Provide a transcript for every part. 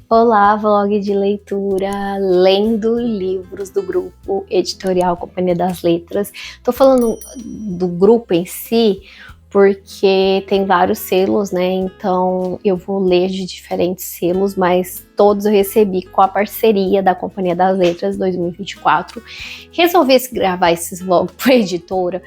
Olá, vlog de leitura, lendo livros do grupo editorial Companhia das Letras. Tô falando do grupo em si porque tem vários selos, né? Então eu vou ler de diferentes selos, mas todos eu recebi com a parceria da Companhia das Letras 2024. Resolvi gravar esses vlogs para editora,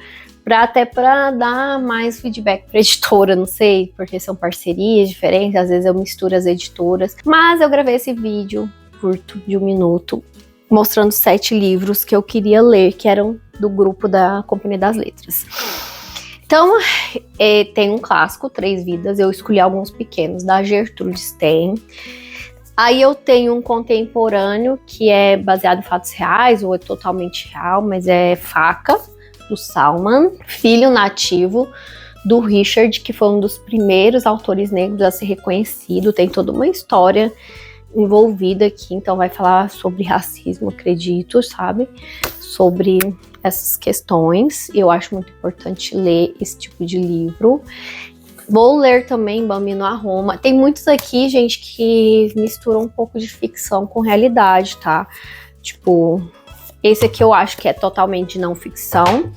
até para dar mais feedback para editora, não sei, porque são parcerias diferentes, às vezes eu misturo as editoras, mas eu gravei esse vídeo curto de 1 minuto, mostrando 7 livros que eu queria ler, que eram do grupo da Companhia das Letras. Então, tem um clássico, 3 Vidas, eu escolhi alguns pequenos, da Gertrude Stein. Aí eu tenho um contemporâneo, que é baseado em fatos reais, ou é totalmente real, mas é Faca, do Salman, Filho Nativo, do Richard, que foi um dos primeiros autores negros a ser reconhecido, tem toda uma história envolvida aqui, então vai falar sobre racismo, acredito, sabe? Sobre essas questões, eu acho muito importante ler esse tipo de livro. Vou ler também Bambino a Roma. Tem muitos aqui, gente, que misturam um pouco de ficção com realidade, tá? Tipo, esse aqui eu acho que é totalmente não ficção.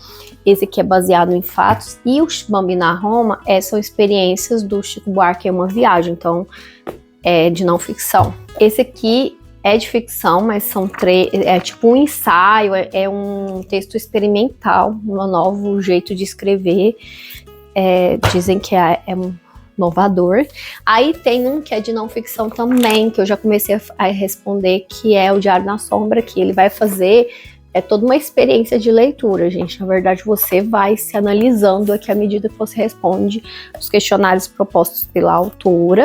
Esse aqui é baseado em fatos. E o Bambino a Roma são experiências do Chico Buarque em uma viagem. Então, é de não ficção. Esse aqui é de ficção, mas são 3... É tipo um ensaio, é um texto experimental, um novo jeito de escrever. Dizem que é um inovador. Aí tem um que é de não ficção também, que eu já comecei a responder, que é o Diário na Sombra, que ele vai fazer toda uma experiência de leitura, gente. Na verdade, você vai se analisando aqui à medida que você responde os questionários propostos pela autora.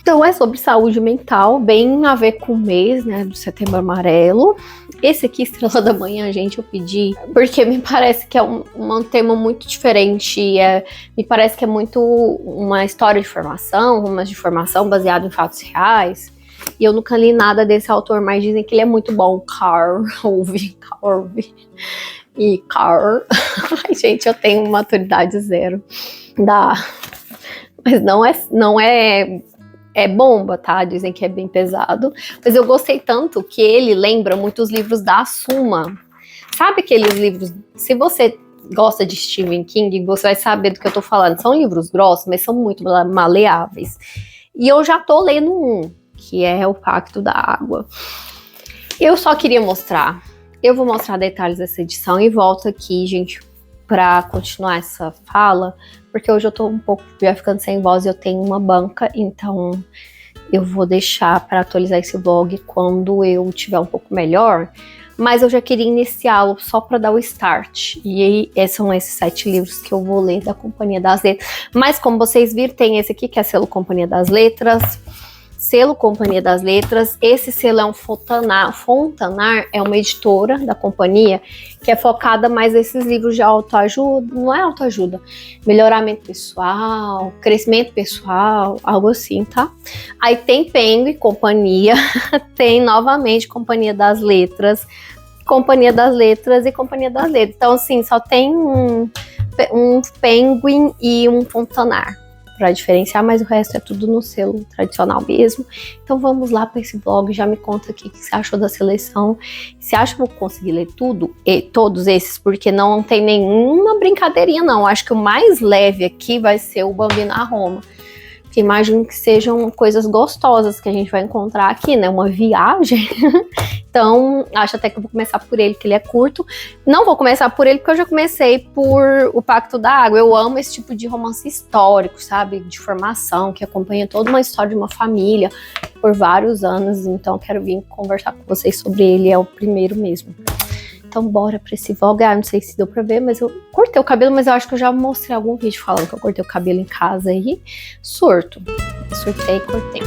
Então é sobre saúde mental, bem a ver com o mês, né, do Setembro Amarelo. Esse aqui, Estrela da Manhã, gente, eu pedi porque me parece que é um tema muito diferente. Me parece que é muito uma história de formação, romance de formação baseado em fatos reais. E eu nunca li nada desse autor, mas dizem que ele é muito bom. Carl. Ai, gente, eu tenho maturidade zero. Mas não é bomba, tá? Dizem que é bem pesado. Mas eu gostei tanto que ele lembra muitos livros da Suma. Sabe aqueles livros... Se você gosta de Stephen King, você vai saber do que eu tô falando. São livros grossos, mas são muito maleáveis. E eu já tô lendo um, que é O Pacto da Água. Eu só queria mostrar. Eu vou mostrar detalhes dessa edição e volto aqui, gente, para continuar essa fala, porque hoje eu tô um pouco já ficando sem voz e eu tenho uma banca, então eu vou deixar para atualizar esse vlog quando eu tiver um pouco melhor, mas eu já queria iniciá-lo só para dar o start, e aí são esses 7 livros que eu vou ler da Companhia das Letras, mas como vocês viram, tem esse aqui que é selo Companhia das Letras, selo Companhia das Letras. Esse selo é um Fontanar. Fontanar é uma editora da companhia que é focada mais nesses livros de autoajuda, não é autoajuda, melhoramento pessoal, crescimento pessoal, algo assim, tá? Aí tem Penguin Companhia, tem novamente Companhia das Letras, Companhia das Letras e Companhia das Letras. Então, assim, só tem um Penguin e um Fontanar para diferenciar, mas o resto é tudo no selo tradicional mesmo. Então vamos lá para esse vlog, já me conta aqui o que você achou da seleção. Você acha que eu vou conseguir ler tudo? Todos esses, porque não tem nenhuma brincadeirinha não. Acho que o mais leve aqui vai ser o Bambino a Roma. Que imagino que sejam coisas gostosas que a gente vai encontrar aqui, né? Uma viagem. Então, acho até que eu vou começar por ele, que ele é curto. Não vou começar por ele, porque eu já comecei por O Pacto da Água. Eu amo esse tipo de romance histórico, sabe? De formação, que acompanha toda uma história de uma família por vários anos. Então, quero vir conversar com vocês sobre ele. É o primeiro mesmo. Então, bora pra esse vlog. Não sei se deu pra ver, mas eu cortei o cabelo, mas eu acho que eu já mostrei algum vídeo falando que eu cortei o cabelo em casa aí. Surtei e cortei.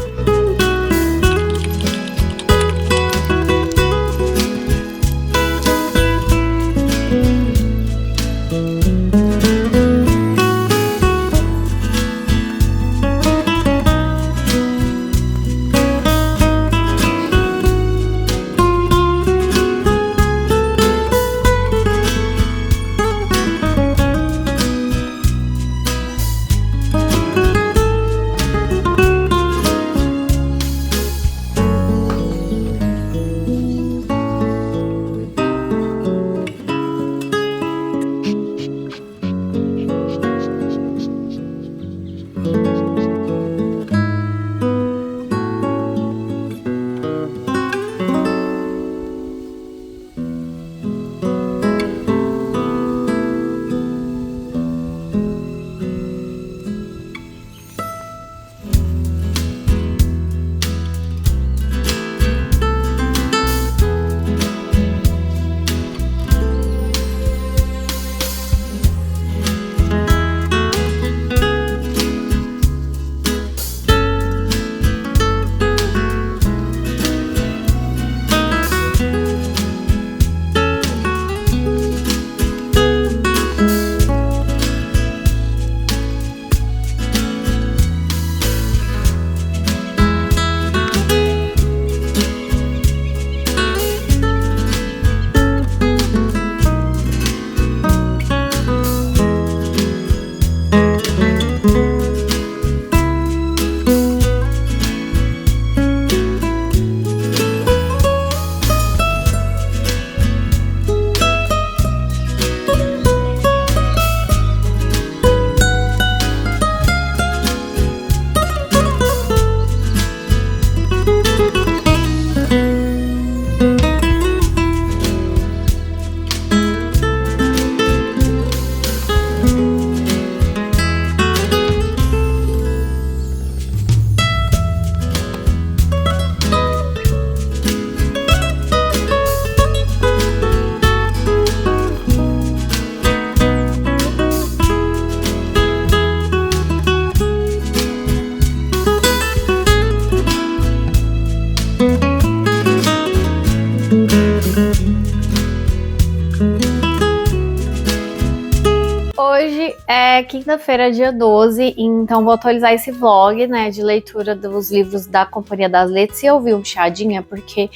Hoje é quinta-feira, dia 12, então vou atualizar esse vlog, né, de leitura dos livros da Companhia das Letras. Se eu ouvir um chiadinho é porque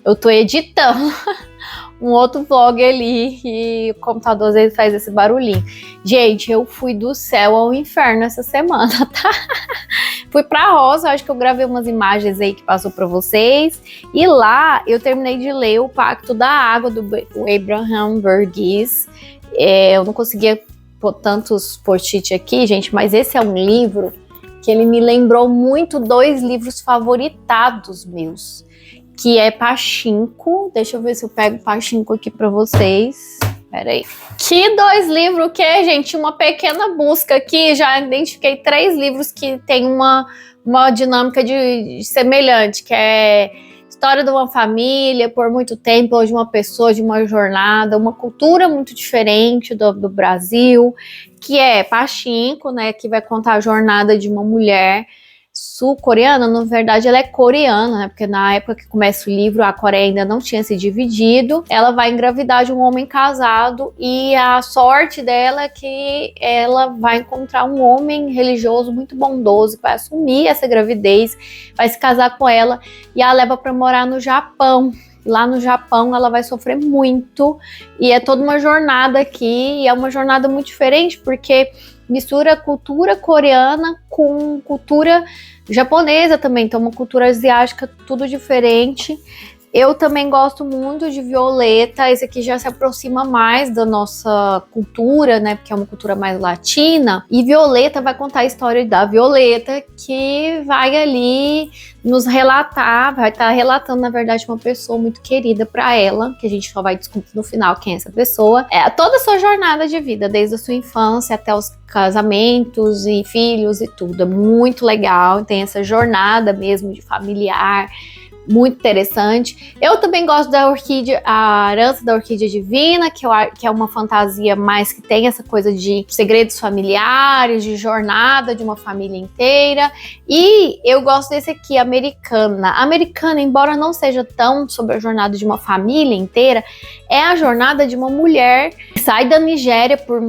eu tô editando um outro vlog ali e o computador às vezes faz esse barulhinho. Gente, eu fui do céu ao inferno essa semana, tá? Fui pra Rosa, acho que eu gravei umas imagens aí que passou pra vocês. E lá eu terminei de ler O Pacto da Água, do Abraham Verghese. Eu não conseguia pôr tantos post-it aqui, gente, mas esse é um livro que ele me lembrou muito 2 livros favoritados meus, que é Pachinko. Deixa eu ver se eu pego Pachinko aqui pra vocês. Peraí. Que 2 livros, o que, gente? Uma pequena busca aqui, já identifiquei 3 livros que tem uma dinâmica de semelhante, que é história de uma família por muito tempo, ou de uma pessoa, de uma jornada, uma cultura muito diferente do Brasil, que é Pachinko, né, que vai contar a jornada de uma mulher sul-coreana. Na verdade ela é coreana, né, porque na época que começa o livro a Coreia ainda não tinha se dividido. Ela vai engravidar de um homem casado e a sorte dela é que ela vai encontrar um homem religioso muito bondoso que vai assumir essa gravidez, vai se casar com ela e a leva para morar no Japão. Lá no Japão ela vai sofrer muito e é toda uma jornada aqui, e é uma jornada muito diferente porque mistura cultura coreana com cultura japonesa também, então uma cultura asiática, tudo diferente. Eu também gosto muito de Violeta, esse aqui já se aproxima mais da nossa cultura, né, porque é uma cultura mais latina, e Violeta vai contar a história da Violeta, que vai ali nos relatar, vai estar relatando, na verdade, uma pessoa muito querida para ela, que a gente só vai descobrir no final quem é essa pessoa. É toda a sua jornada de vida, desde a sua infância até os casamentos e filhos e tudo, é muito legal, tem essa jornada mesmo de familiar, muito interessante. Eu também gosto da Orquídea, a Herança da Orquídea Divina, que é uma fantasia mais que tem essa coisa de segredos familiares, de jornada de uma família inteira. E eu gosto desse aqui, Americana. Americana, embora não seja tão sobre a jornada de uma família inteira, é a jornada de uma mulher que sai da Nigéria por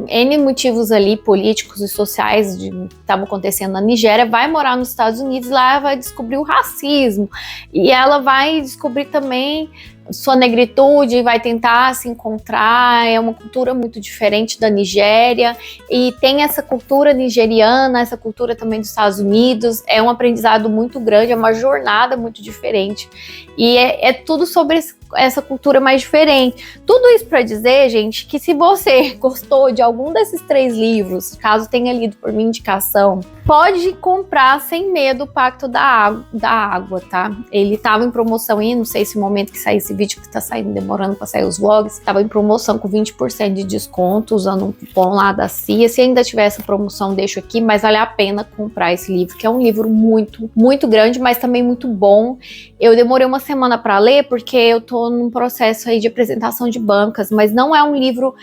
N motivos ali políticos e sociais que estavam acontecendo na Nigéria, vai morar nos Estados Unidos, lá vai descobrir o racismo e ela vai descobrir também sua negritude, vai tentar se encontrar. É uma cultura muito diferente da Nigéria e tem essa cultura nigeriana, essa cultura também dos Estados Unidos. É um aprendizado muito grande, é uma jornada muito diferente e é tudo sobre essa cultura mais diferente. Tudo isso para dizer, gente, que se você gostou de algum desses 3 livros, caso tenha lido por minha indicação, pode comprar sem medo o Pacto da Água, tá? Ele tava em promoção aí, não sei se o momento que sair esse vídeo, que tá saindo, demorando para sair os vlogs, tava em promoção com 20% de desconto, usando um cupom lá da CIA. Se ainda tiver essa promoção, deixo aqui, mas vale a pena comprar esse livro, que é um livro muito, muito grande, mas também muito bom. Eu demorei uma semana para ler, porque eu tô num processo aí de apresentação de bancas, mas não é um livro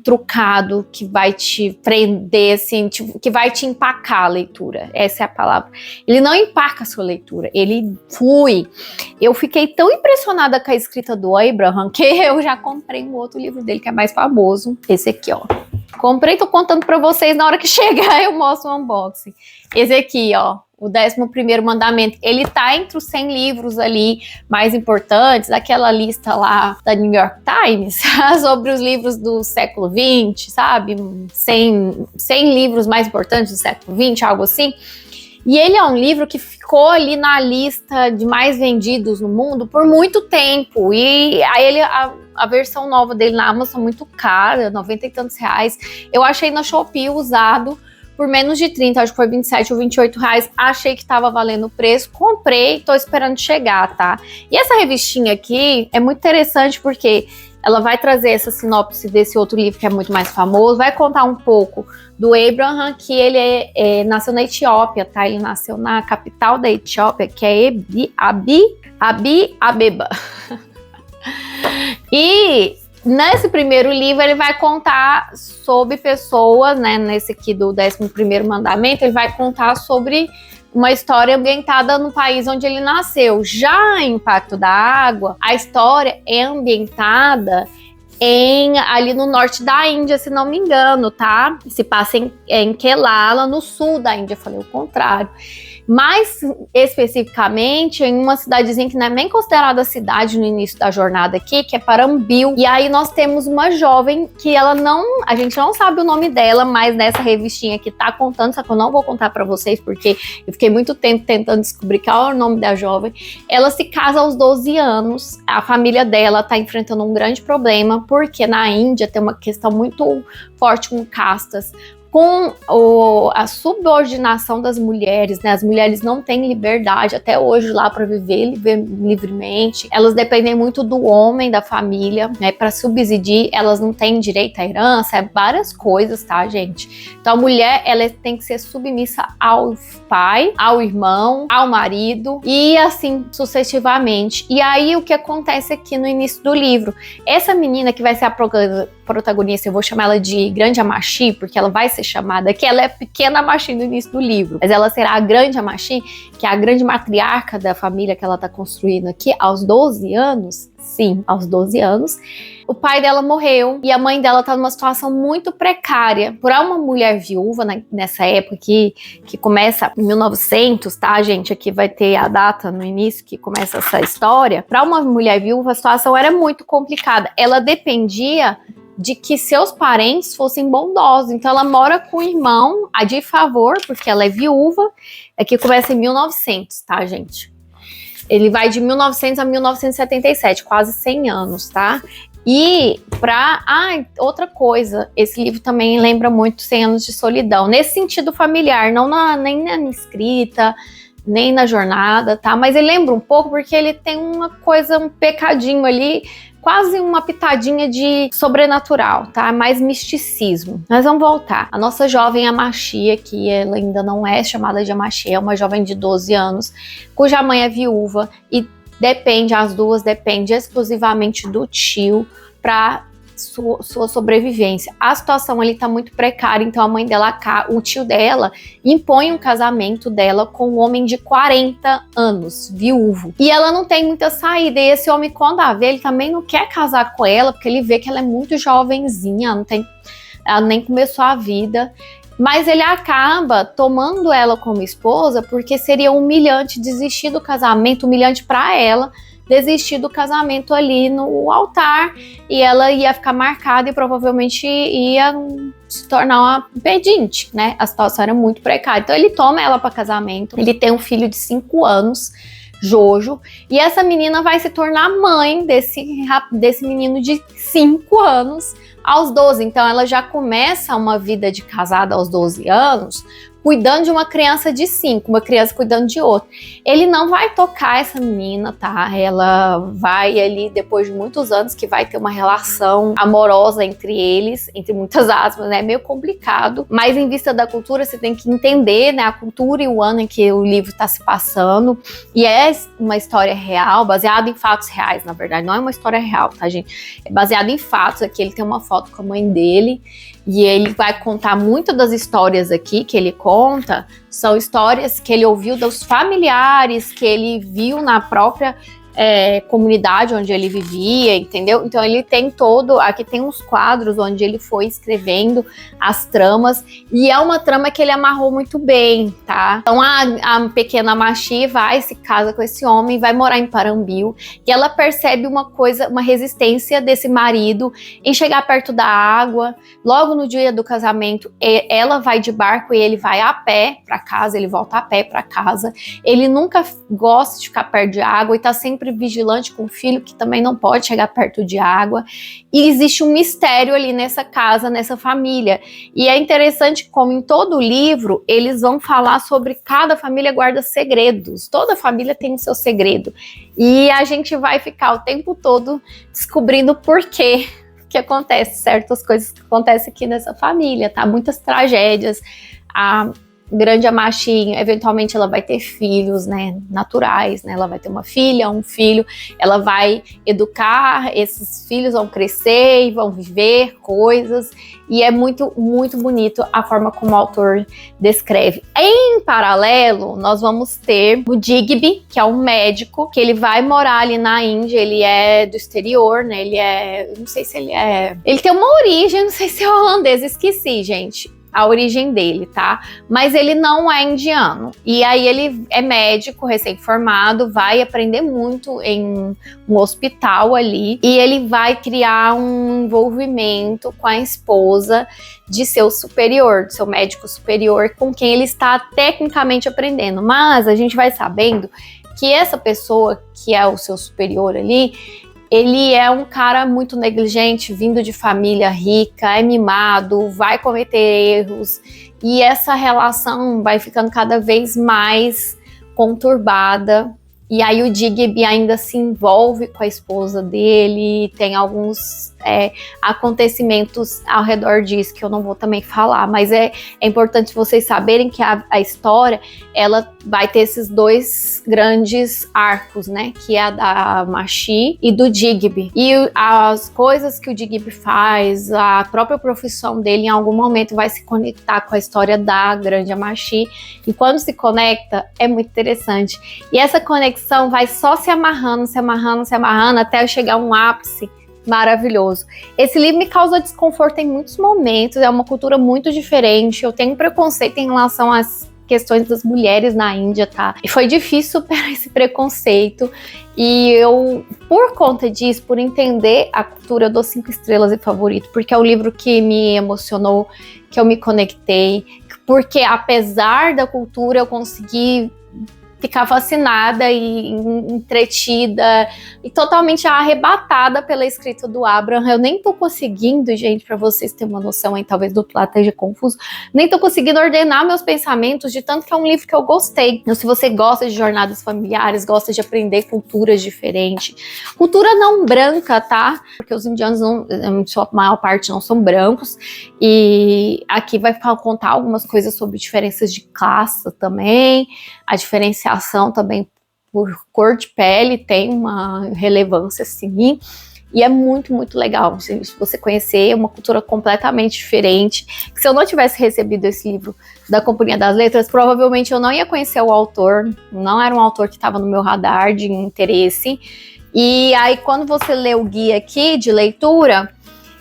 trucado que vai te prender, assim, que vai te empacar a leitura. Essa é a palavra. Ele não empaca a sua leitura, ele flui. Eu fiquei tão impressionada com a escrita do Abraham que eu já comprei um outro livro dele que é mais famoso, esse aqui, ó. Comprei, tô contando pra vocês, na hora que chegar eu mostro o unboxing. Esse aqui, ó, o 11º Mandamento, ele tá entre os 100 livros ali mais importantes, daquela lista lá da New York Times, sobre os livros do século XX, sabe? 100 livros mais importantes do século XX, algo assim. E ele é um livro que ficou ali na lista de mais vendidos no mundo por muito tempo. E aí a versão nova dele na Amazon muito cara, 90 e tantos reais. Eu achei na Shopee usado por menos de 30, acho que foi 27 ou 28 reais. Achei que tava valendo o preço, comprei, tô esperando chegar, tá? E essa revistinha aqui é muito interessante porque ela vai trazer essa sinopse desse outro livro que é muito mais famoso, vai contar um pouco do Abraham, que ele nasceu na Etiópia, tá? Ele nasceu na capital da Etiópia, que é Addis Abeba. E nesse primeiro livro ele vai contar sobre pessoas, né? Nesse aqui do 11º Mandamento, ele vai contar sobre uma história ambientada no país onde ele nasceu. Já em Pacto da Água, a história é ambientada ali no norte da Índia, se não me engano, tá? Se passa em Kerala, no sul da Índia, falei o contrário. Mais especificamente em uma cidadezinha que não é nem considerada cidade no início da jornada aqui, que é Parambil. E aí nós temos uma jovem que a gente não sabe o nome dela, mas nessa revistinha aqui tá contando, só que eu não vou contar pra vocês, porque eu fiquei muito tempo tentando descobrir qual é o nome da jovem. Ela se casa aos 12 anos, a família dela tá enfrentando um grande problema, porque na Índia tem uma questão muito forte com castas, com a subordinação das mulheres, né? As mulheres não têm liberdade até hoje lá para viver livremente. Elas dependem muito do homem da família, né? Para subsidir, elas não têm direito à herança, várias coisas, tá, gente? Então a mulher, ela tem que ser submissa ao pai, ao irmão, ao marido e assim sucessivamente. E aí o que acontece aqui no início do livro? Essa menina que vai ser a protagonista, eu vou chamar ela de Grande Amashi, porque ela vai ser chamada, que ela é pequena Amashi no início do livro, mas ela será a Grande Amashi, que é a grande matriarca da família que ela tá construindo aqui, aos 12 anos, sim, aos 12 anos, o pai dela morreu e a mãe dela tá numa situação muito precária. Por uma mulher viúva, nessa época que começa em 1900, tá, gente? Aqui vai ter a data no início que começa essa história. Para uma mulher viúva, a situação era muito complicada. Ela dependia de que seus parentes fossem bondosos. Então ela mora com o irmão, a de favor, porque ela é viúva. Aqui começa em 1900, tá, gente? Ele vai de 1900 a 1977, quase 100 anos, tá? E outra coisa, esse livro também lembra muito 100 anos de solidão, nesse sentido familiar, não nem na escrita, nem na jornada, tá? Mas ele lembra um pouco porque ele tem uma coisa, um pecadinho ali, quase uma pitadinha de sobrenatural, tá? Mais misticismo. Mas vamos voltar. A nossa jovem Amashi, que ela ainda não é chamada de Amashi, é uma jovem de 12 anos, cuja mãe é viúva e as duas dependem exclusivamente do tio para sua sobrevivência. A situação ali tá muito precária, então a mãe dela, o tio dela, impõe um casamento dela com um homem de 40 anos, viúvo. E ela não tem muita saída, e esse homem, quando a vê, ele também não quer casar com ela, porque ele vê que ela é muito jovenzinha, ela nem começou a vida. Mas ele acaba tomando ela como esposa, porque seria humilhante desistir do casamento, humilhante para ela, desistir do casamento ali no altar, e ela ia ficar marcada e provavelmente ia se tornar uma pedinte, né? A situação era muito precária. Então ele toma ela para casamento, ele tem um filho de 5 anos, Jojo, e essa menina vai se tornar mãe desse menino de 5 anos aos 12. Então ela já começa uma vida de casada aos 12 anos, cuidando de uma criança de 5, uma criança cuidando de outra. Ele não vai tocar essa menina, tá? Ela vai ali, depois de muitos anos, que vai ter uma relação amorosa entre eles, entre muitas aspas, né? É meio complicado, mas em vista da cultura, você tem que entender, né? A cultura e o ano em que o livro está se passando, e é uma história real, baseada em fatos reais, na verdade, não é uma história real, tá, gente? É baseado em fatos. Aqui ele tem uma foto com a mãe dele, e ele vai contar muitas das histórias aqui que ele conta, são histórias que ele ouviu dos familiares, que ele viu na própria comunidade onde ele vivia, entendeu? Então ele tem aqui tem uns quadros onde ele foi escrevendo as tramas, e é uma trama que ele amarrou muito bem, tá? Então a pequena Amashi se casa com esse homem, vai morar em Parambil, e ela percebe uma resistência desse marido em chegar perto da água. Logo no dia do casamento, ela vai de barco e ele vai a pé para casa, ele volta a pé para casa. Ele nunca gosta de ficar perto de água e tá sempre vigilante com o filho, que também não pode chegar perto de água. E existe um mistério ali nessa casa, nessa família. E é interessante como em todo o livro eles vão falar sobre cada família guarda segredos. Toda família tem o seu segredo. E a gente vai ficar o tempo todo descobrindo por quê que acontece certas coisas que acontecem aqui nessa família, tá? Muitas tragédias. grande Amashi, eventualmente ela vai ter filhos, né, naturais, né, ela vai ter uma filha, um filho, ela vai educar, esses filhos vão crescer e vão viver coisas, e é muito, muito bonito a forma como o autor descreve. Em paralelo, nós vamos ter o Digby, que é um médico, que ele vai morar ali na Índia, ele é do exterior, né, não sei se ele tem uma origem, não sei se é holandês, esqueci, gente, a origem dele, tá? Mas ele não é indiano. E aí ele é médico, recém-formado, vai aprender muito em um hospital ali, e ele vai criar um envolvimento com a esposa de seu superior, do seu médico superior, com quem ele está tecnicamente aprendendo. Mas a gente vai sabendo que essa pessoa, que é o seu superior ali, ele é um cara muito negligente, vindo de família rica, é mimado, vai cometer erros, e essa relação vai ficando cada vez mais conturbada. E aí o Digby ainda se envolve com a esposa dele, tem alguns acontecimentos ao redor disso que eu não vou também falar, mas é importante vocês saberem que a história, ela vai ter esses dois grandes arcos, né, que é a da Machi e do Digby. E as coisas que o Digby faz, a própria profissão dele, em algum momento vai se conectar com a história da grande Machi, e quando se conecta, é muito interessante. E essa conexão vai só se amarrando, até chegar a um ápice maravilhoso. Esse livro me causa desconforto em muitos momentos, é uma cultura muito diferente, eu tenho preconceito em relação às questões das mulheres na Índia, tá? E foi difícil superar esse preconceito, e eu, por conta disso, por entender a cultura, eu dou 5 estrelas e favorito, porque é o livro que me emocionou, que eu me conectei, porque apesar da cultura eu consegui ficar fascinada e entretida e totalmente arrebatada pela escrita do Abraham. Eu nem tô conseguindo, gente, para vocês terem uma noção aí, talvez do plot esteja confuso, nem tô conseguindo ordenar meus pensamentos, de tanto que é um livro que eu gostei. Então, se você gosta de jornadas familiares, gosta de aprender culturas diferentes, cultura não branca, tá? Porque os indianos, em sua maior parte, não são brancos, e aqui vai contar algumas coisas sobre diferenças de classe também, a diferenciação também por cor de pele tem uma relevância, sim, e é muito, muito legal se você conhecer uma cultura completamente diferente, que se eu não tivesse recebido esse livro da Companhia das Letras, provavelmente eu não ia conhecer o autor, não era um autor que estava no meu radar de interesse. E aí quando você lê o guia aqui de leitura,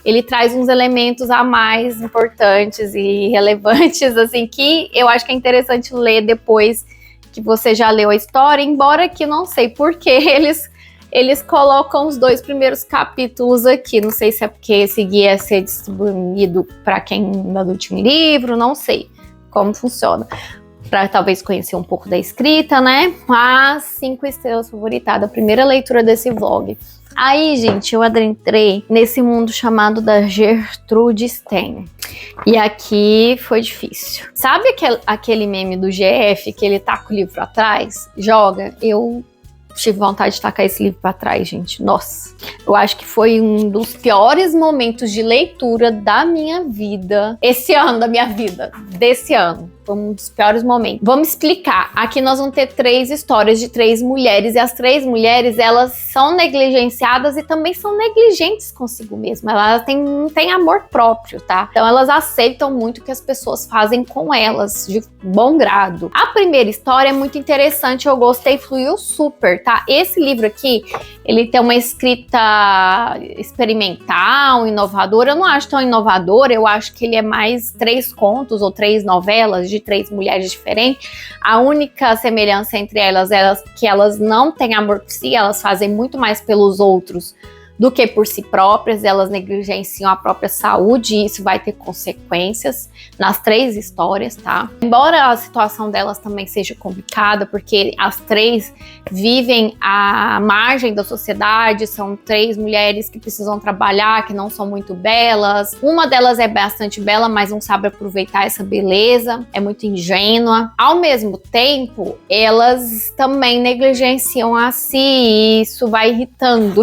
ele traz uns elementos a mais importantes e relevantes, assim, que eu acho que é interessante ler depois que você já leu a história, embora que não sei por que eles colocam os 2 primeiros capítulos aqui. Não sei se é porque esse guia ia ser distribuído para quem ainda não tinha um livro, não sei como funciona. Para talvez conhecer um pouco da escrita, né? Mas 5 estrelas favoritada, a primeira leitura desse vlog. Aí, gente, eu adentrei nesse mundo chamado da Gertrude Stein. E aqui foi difícil. Sabe aquele meme do GF que ele taca o livro atrás? Joga? Eu tive vontade de tacar esse livro para trás, gente. Nossa, eu acho que foi um dos piores momentos de leitura da minha vida. Esse ano da minha vida. Desse ano. Foi um dos piores momentos. Vamos explicar. Aqui nós vamos ter 3 histórias de 3 mulheres. E as 3 mulheres, elas são negligenciadas e também são negligentes consigo mesmas. Elas não têm amor próprio, tá? Então elas aceitam muito o que as pessoas fazem com elas, de bom grado. A primeira história é muito interessante. Eu gostei, fluiu super, tá? Esse livro aqui, ele tem uma escrita experimental, inovadora. Eu não acho tão inovadora. Eu acho que ele é mais 3 contos ou 3 novelas de 3 mulheres diferentes. A única semelhança entre elas é que elas não têm amor por si, elas fazem muito mais pelos outros do que por si próprias, elas negligenciam a própria saúde e isso vai ter consequências nas 3 histórias, tá? Embora a situação delas também seja complicada, porque as 3 vivem à margem da sociedade, são 3 mulheres que precisam trabalhar, que não são muito belas. Uma delas é bastante bela, mas não sabe aproveitar essa beleza, é muito ingênua. Ao mesmo tempo, elas também negligenciam a si e isso vai irritando.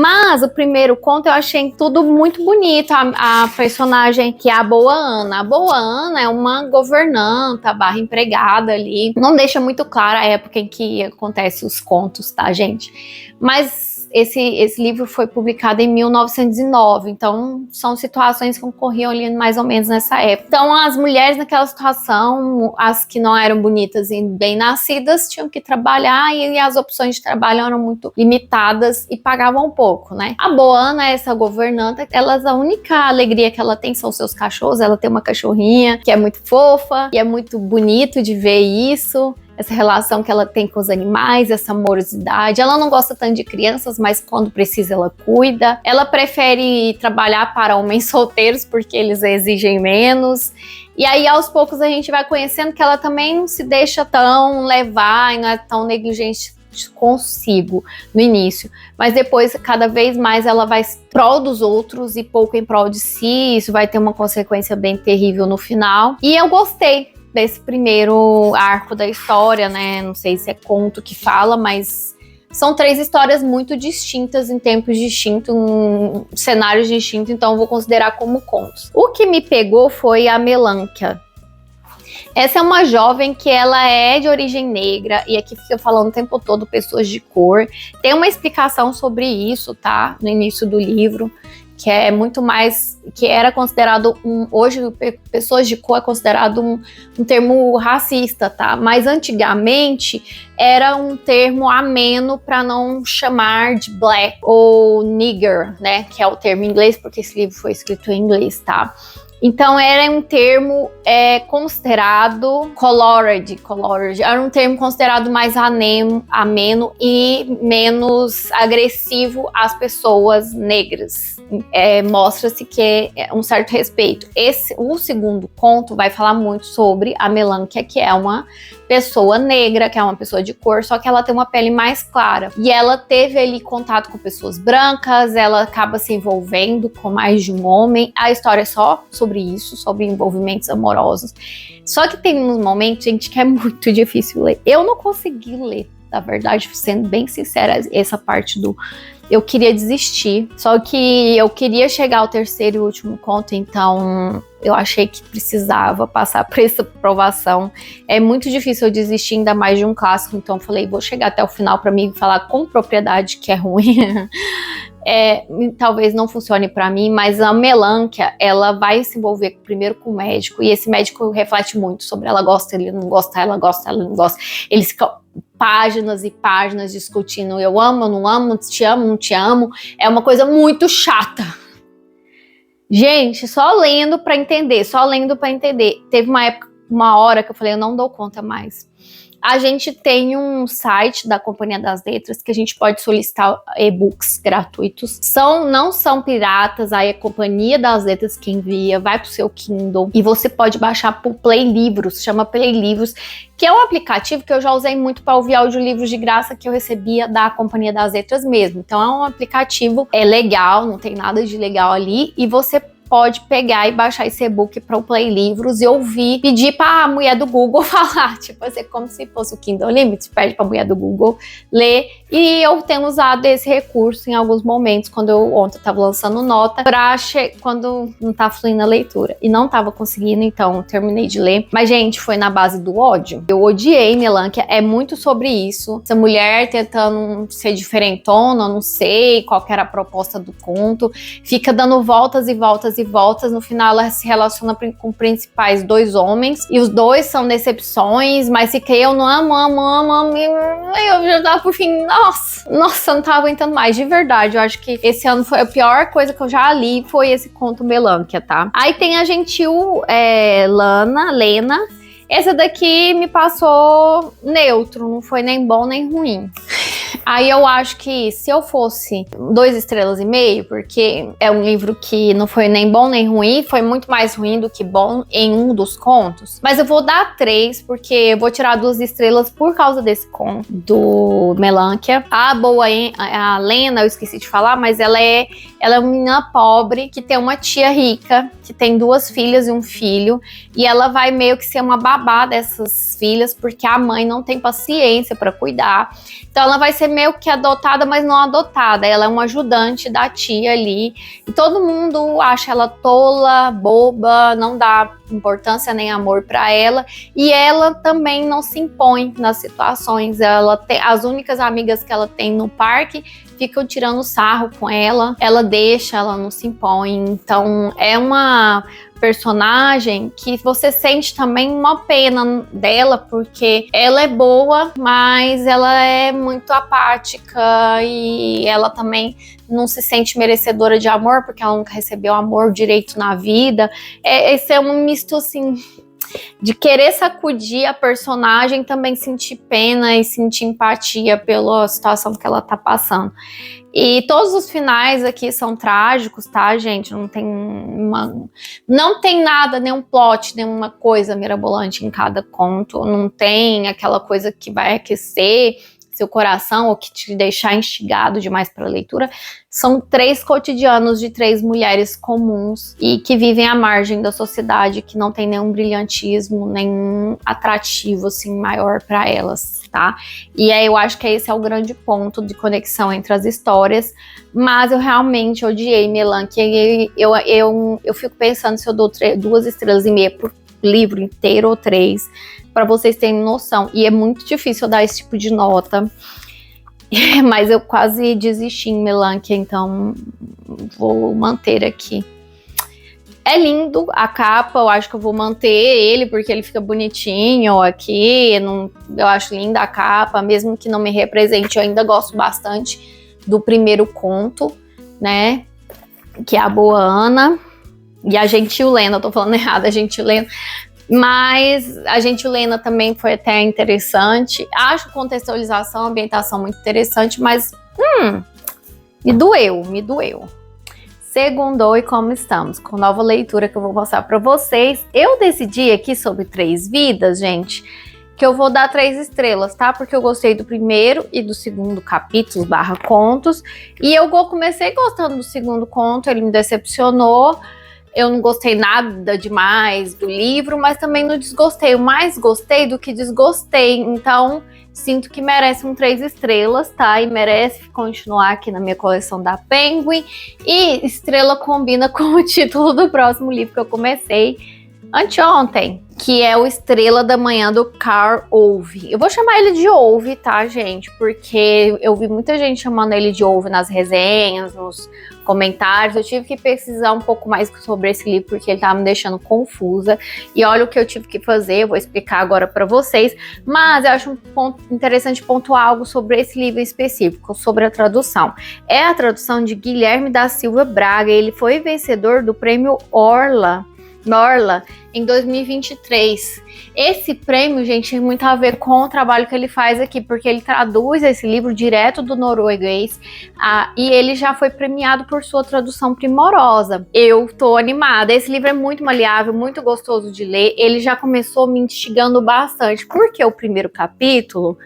Mas o primeiro conto eu achei tudo muito bonito. A personagem que é a Boa Ana. A Boa Ana é uma governanta barra empregada ali. Não deixa muito claro a época em que acontece os contos, tá, gente? Mas esse livro foi publicado em 1909, então são situações que ocorriam ali mais ou menos nessa época. Então as mulheres naquela situação, as que não eram bonitas e bem nascidas, tinham que trabalhar e as opções de trabalho eram muito limitadas e pagavam pouco, né? A Boana, essa governanta, a única alegria que ela tem são seus cachorros. Ela tem uma cachorrinha que é muito fofa e é muito bonito de ver isso. Essa relação que ela tem com os animais, essa amorosidade. Ela não gosta tanto de crianças, mas quando precisa ela cuida. Ela prefere trabalhar para homens solteiros porque eles exigem menos. E aí aos poucos a gente vai conhecendo que ela também não se deixa tão levar e não é tão negligente consigo no início, mas depois cada vez mais ela vai em prol dos outros e pouco em prol de si. Isso vai ter uma consequência bem terrível no final. E eu gostei desse primeiro arco da história, né? Não sei se é conto que fala, mas são 3 histórias muito distintas, em tempos distintos, em cenários distintos, então eu vou considerar como contos. O que me pegou foi a Melânquia. Essa é uma jovem que ela é de origem negra, e aqui fica falando o tempo todo pessoas de cor. Tem uma explicação sobre isso, tá? No início do livro, que é muito mais, que era considerado hoje pessoas de cor é considerado um termo racista, tá? Mas antigamente era um termo ameno para não chamar de black ou nigger, né? Que é o termo em inglês, porque esse livro foi escrito em inglês, tá? Então era um termo considerado colored, era um termo considerado mais ameno e menos agressivo às pessoas negras. Mostra-se que é um certo respeito. O segundo conto vai falar muito sobre a Melânquia, que é uma pessoa negra, que é uma pessoa de cor, só que ela tem uma pele mais clara. E ela teve ali contato com pessoas brancas, ela acaba se envolvendo com mais de um homem. A história é só sobre isso, sobre envolvimentos amorosos. Só que tem uns momentos, gente, que é muito difícil ler. Eu não consegui ler, na verdade, sendo bem sincera, essa parte do... Eu queria desistir, só que eu queria chegar ao terceiro e último conto, então eu achei que precisava passar por essa provação. É muito difícil eu desistir, ainda mais de um clássico, então eu falei, vou chegar até o final para mim falar com propriedade que é ruim. Talvez não funcione para mim, mas a Melânquia, ela vai se envolver primeiro com o médico, e esse médico reflete muito sobre ela gosta, ele não gosta, ela gosta, ela não gosta. Eles ficam páginas e páginas discutindo, eu amo, eu não amo, te amo, não te amo. É uma coisa muito chata. Gente, só lendo para entender, Teve uma hora que eu falei, eu não dou conta mais. A gente tem um site da Companhia das Letras que a gente pode solicitar e-books gratuitos. Não são piratas, aí é a Companhia das Letras que envia, vai pro seu Kindle e você pode baixar por Play Livros, chama Play Livros, que é um aplicativo que eu já usei muito para ouvir audiolivros de graça que eu recebia da Companhia das Letras mesmo. Então é um aplicativo, é legal, não tem nada de legal ali, e você pode pegar e baixar esse e-book para o Play Livros e ouvir, pedir para a mulher do Google falar, tipo assim, como se fosse o Kindle Unlimited, pede para a mulher do Google ler. E eu tenho usado esse recurso em alguns momentos, quando ontem eu estava lançando nota, quando não tá fluindo a leitura. E não tava conseguindo, então terminei de ler. Mas, gente, foi na base do ódio. Eu odiei Melânquia, é muito sobre isso. Essa mulher tentando ser diferentona, não sei qual que era a proposta do conto, fica dando voltas e voltas e voltas. No final ela se relaciona com principais 2 homens, e os 2 são decepções, mas fiquei, eu não amo, e eu já tava por fim, nossa, eu não tava aguentando mais, de verdade. Eu acho que esse ano foi a pior coisa que eu já li, foi esse conto Melânquia, tá? Aí tem a gentil Lena. Essa daqui me passou neutro, não foi nem bom nem ruim. Aí eu acho que se eu fosse 2,5 estrelas, porque é um livro que não foi nem bom nem ruim, foi muito mais ruim do que bom em um dos contos. Mas eu vou dar 3, porque eu vou tirar 2 estrelas por causa desse conto do Melânquia. A Lena, eu esqueci de falar, mas ela é uma menina pobre que tem uma tia rica, que tem 2 filhas e um filho, e ela vai meio que ser uma babá dessas filhas, porque a mãe não tem paciência para cuidar. Então ela vai ser meio que adotada, mas não adotada. Ela é uma ajudante da tia ali. E todo mundo acha ela tola, boba, não dá importância nem amor para ela. E ela também não se impõe nas situações. Ela tem, as únicas amigas que ela tem no parque ficam tirando sarro com ela. Ela deixa, ela não se impõe. Então é uma personagem que você sente também uma pena dela, porque ela é boa, mas ela é muito apática e ela também não se sente merecedora de amor, porque ela nunca recebeu amor direito na vida. Esse é um misto assim de querer sacudir a personagem, também sentir pena e sentir empatia pela situação que ela tá passando. E todos os finais aqui são trágicos, tá, gente? Não tem nada, nenhum plot, nenhuma coisa mirabolante em cada conto. Não tem aquela coisa que vai aquecer seu coração ou que te deixar instigado demais para a leitura. São 3 cotidianos de 3 mulheres comuns e que vivem à margem da sociedade, que não tem nenhum brilhantismo, nenhum atrativo assim maior para elas, tá? E aí eu acho que esse é o grande ponto de conexão entre as histórias, mas eu realmente odiei Melanque. Eu fico pensando se eu dou 2,5 estrelas por livro inteiro ou 3, para vocês terem noção. E é muito difícil eu dar esse tipo de nota, mas eu quase desisti em Melanque, então vou manter aqui. É lindo a capa, eu acho que eu vou manter ele, porque ele fica bonitinho aqui, eu acho linda a capa, mesmo que não me represente, eu ainda gosto bastante do primeiro conto, né, que é a Boa Ana, e a Gentilena, eu tô falando errado, a Gentilena, mas a Gentilena também foi até interessante. Acho contextualização, ambientação muito interessante, mas me doeu. Segundou e como estamos? Com nova leitura que eu vou mostrar para vocês. Eu decidi aqui sobre 3 vidas, gente, que eu vou dar 3 estrelas, tá? Porque eu gostei do primeiro e do segundo capítulos / contos. E eu comecei gostando do segundo conto, ele me decepcionou. Eu não gostei nada demais do livro, mas também não desgostei. Eu mais gostei do que desgostei. Então, sinto que merece 3 estrelas, tá? E merece continuar aqui na minha coleção da Penguin. E estrela combina com o título do próximo livro que eu comecei anteontem, que é o Estrela da Manhã, do Carl Ove. Eu vou chamar ele de Ove, tá, gente? Porque eu vi muita gente chamando ele de Ove nas resenhas, nos comentários. Eu tive que pesquisar um pouco mais sobre esse livro, porque ele tava me deixando confusa. E olha o que eu tive que fazer, eu vou explicar agora para vocês. Mas eu acho interessante pontuar algo sobre esse livro em específico, sobre a tradução. É a tradução de Guilherme da Silva Braga. Ele foi vencedor do prêmio Orla em 2023. Esse prêmio, gente, tem muito a ver com o trabalho que ele faz aqui, porque ele traduz esse livro direto do norueguês, e ele já foi premiado por sua tradução primorosa. Eu tô animada. Esse livro é muito maleável, muito gostoso de ler. Ele já começou me instigando bastante, porque o primeiro capítulo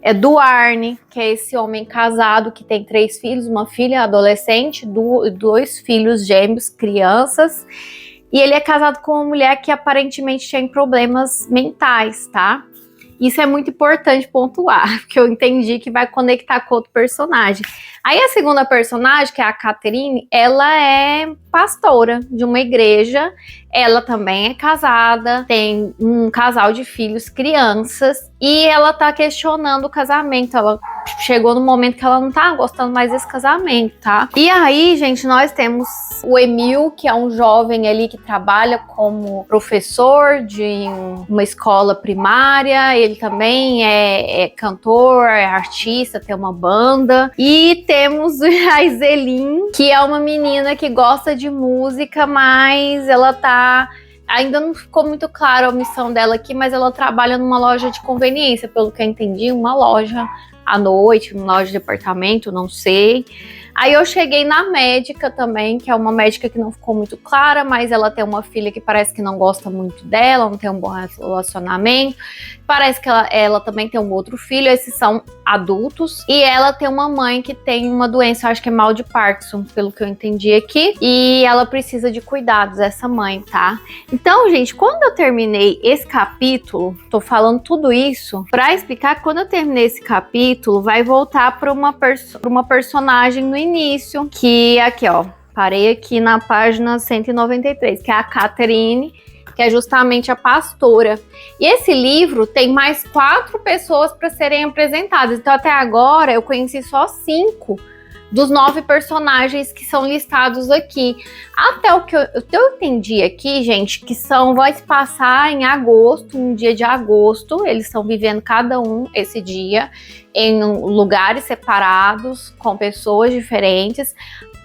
é do Arne, que é esse homem casado que tem 3 filhos, uma filha adolescente, 2 filhos gêmeos, crianças. E ele é casado com uma mulher que aparentemente tem problemas mentais, tá? Isso é muito importante pontuar, porque eu entendi que vai conectar com outro personagem. Aí a segunda personagem, que é a Catherine, ela é pastora de uma igreja. Ela também é casada, tem um casal de filhos, crianças, e ela tá questionando o casamento. Ela chegou no momento que ela não tá gostando mais desse casamento, tá? E aí, gente, nós temos o Emil, que é um jovem ali que trabalha como professor de uma escola primária. Ele também é cantor, é artista, tem uma banda. E temos a Iselin, que é uma menina que gosta de música, mas ela ainda não ficou muito clara a missão dela aqui, mas ela trabalha numa loja de conveniência, pelo que eu entendi, uma loja à noite, uma loja de departamento, não sei. Aí eu cheguei na médica também, que é uma médica que não ficou muito clara, mas ela tem uma filha que parece que não gosta muito dela, não tem um bom relacionamento. Parece que ela também tem um outro filho, esses são adultos. E ela tem uma mãe que tem uma doença, eu acho que é mal de Parkinson, pelo que eu entendi aqui. E ela precisa de cuidados, essa mãe, tá? Então, gente, quando eu terminei esse capítulo, tô falando tudo isso pra explicar que quando eu terminei esse capítulo, vai voltar pra uma personagem no início, que aqui, ó, parei aqui na página 193, que é a Catherine, que é justamente a pastora. E esse livro tem mais 4 pessoas para serem apresentadas. Então, até agora, eu conheci só 5 dos 9 personagens que são listados aqui. Até o que eu entendi aqui, gente, que vai se passar em agosto, um dia de agosto. Eles estão vivendo cada um esse dia em lugares separados, com pessoas diferentes.